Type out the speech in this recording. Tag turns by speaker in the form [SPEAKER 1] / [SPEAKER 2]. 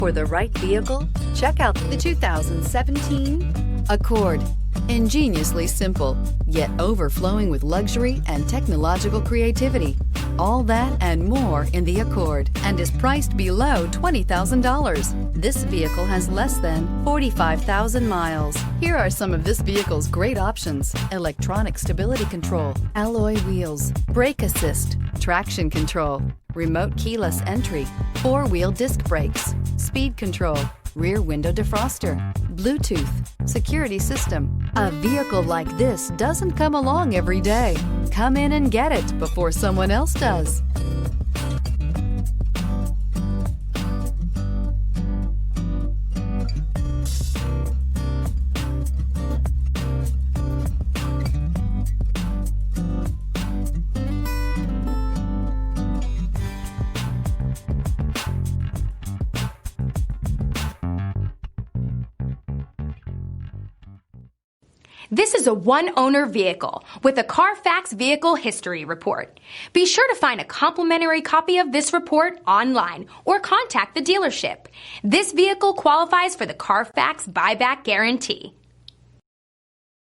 [SPEAKER 1] For the right vehicle, check out the 2017 Accord. Ingeniously simple, yet overflowing with luxury and technological creativity. All that and more in the Accord, and is priced below $20,000. This vehicle has less than 45,000 miles. Here are some of this vehicle's great options: electronic stability control, alloy wheels, brake assist, traction control, remote keyless entry, four-wheel disc brakes, speed control, rear window defroster, Bluetooth, security system. A vehicle like this doesn't come along every day. Come in and get it before someone else does.
[SPEAKER 2] This is a one-owner vehicle with a Carfax Vehicle History Report. Be sure to find a complimentary copy of this report online or contact the dealership. This vehicle qualifies for the Carfax Buyback Guarantee.